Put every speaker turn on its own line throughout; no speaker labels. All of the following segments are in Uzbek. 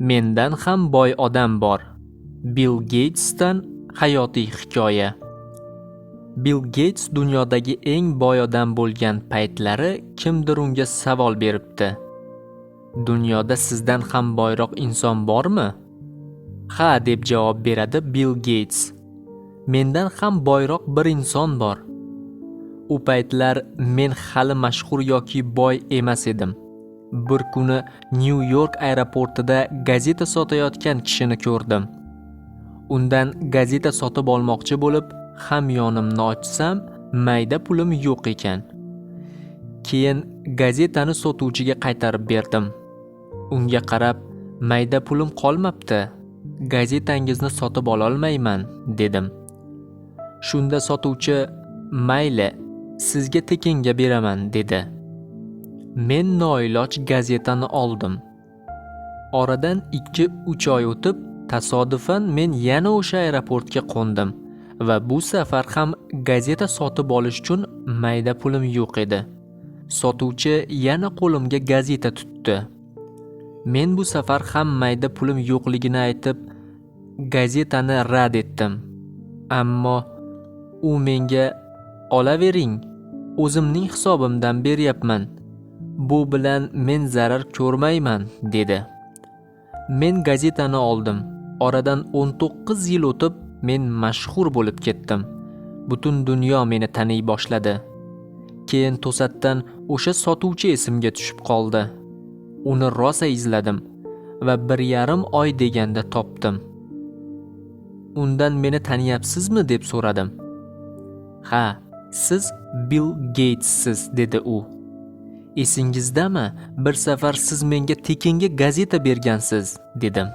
mendan ham boy odam bor. Bill Gatesdan hayotiy hikoya. Bill Gates dunyodagi eng boy odam bo'lgan paytlari kimdir unga savol beribdi. Dunyoda sizdan ham boyroq inson bormi? Ha, deb javob beradi Bill Gates. Mendan ham boyroq bir inson bor. U paytlar men hali mashhur yoki boy emas edim. Bir kuni New York aeroportida gazeta sotayotgan kishini ko'rdim. Undan gazeta sotib olmoqchi bo'lib, hamyonimni ochsam, mayda pulim yo'q ekan. Keyin gazetani sotuvchiga qaytarib berdim. Unga qarab, mayda pulim qolmabdi. Gazetangizni sotib ololmayman, dedim. Shunda sotuvchi, mayli, sizga tekinga beraman, dedi. Men noiloj gazetani oldim. Oradan 2-3 oy o'tib, tasodifan men yana o'sha aeroportga qo'ndim va bu safar ham gazeta sotib olish uchun mayda pulim yo'q edi. Sotuvchi yana qo'limga gazeta tutdi. Men bu safar ham mayda pulim yo'qligini aytib, gazetani rad etdim. Ammo u menga olavering, o'zimning hisobimdan beryapman. Bu bilan men zarar ko'rmayman, dedi. Men gazetani oldim. Oradan 19 yil o'tib, men mashhur bo'lib ketdim. Butun dunyo meni taniy boshladi. Keyin to'satdan o'sha sotuvchi esimga tushib qoldi. Uni rosa izladim va 1,5 oy deganda topdim. Undan meni taniyapsizmi deb so'radim. Ha, siz Bill Gatessiz, dedi u. Esingizdami, bir safar siz menga tekinga gazeta bergansiz, dedim.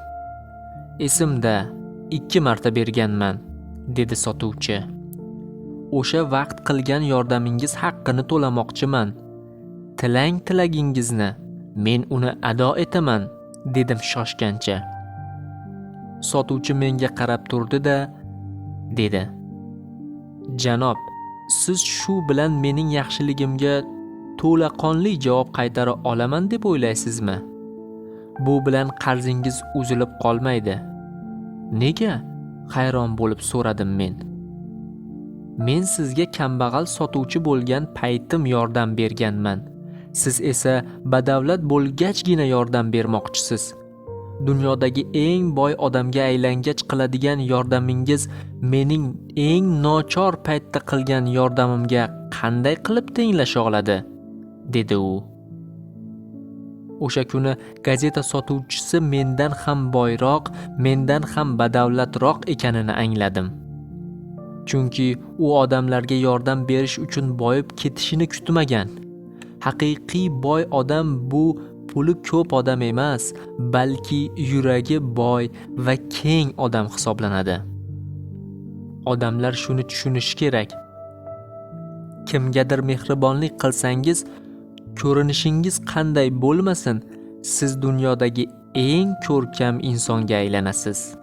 Esimda, 2 marta berganman, dedi sotuvchi. O'sha vaqt qilgan yordamingiz haqqini to'lamoqchiman. Tilang tilagingizni, men uni ado etaman, dedim shoshgancha. Sotuvchi menga qarab turdi-da, dedi. Janob, siz shu bilan mening yaxshiligimga to'laqonli javob qaytara olaman deb o'ylaysizmi? Bu bilan qarzingiz uzilib qolmaydi. Nega? Hayron bo'lib so'radim men. Men sizga kambag'al sotuvchi bo'lgan paytim yordam berganman. Siz esa badavlat bo'lgachgina yordam bermoqchisiz. Dunyodagi eng boy odamga aylangach qiladigan yordamingiz mening eng nochor paytda qilgan yordamimga qanday qilib tenglasha oladi? Dedi u. O'sha kuni gazeta sotuvchisi mendan ham boyroq, mendan ham badavlatroq ekanini angladim. Chunki u odamlarga yordam berish uchun boyib ketishini kutmagan. Haqiqiy boy odam bu puli ko'p odam emas, balki yuragi boy va keng odam hisoblanadi. Odamlar shuni tushunishi kerak. Kimgadir mehribonlik qilsangiz, ko'rinishingiz qanday bo'lmasin, siz dunyodagi eng ko'rkam insonga aylanasiz.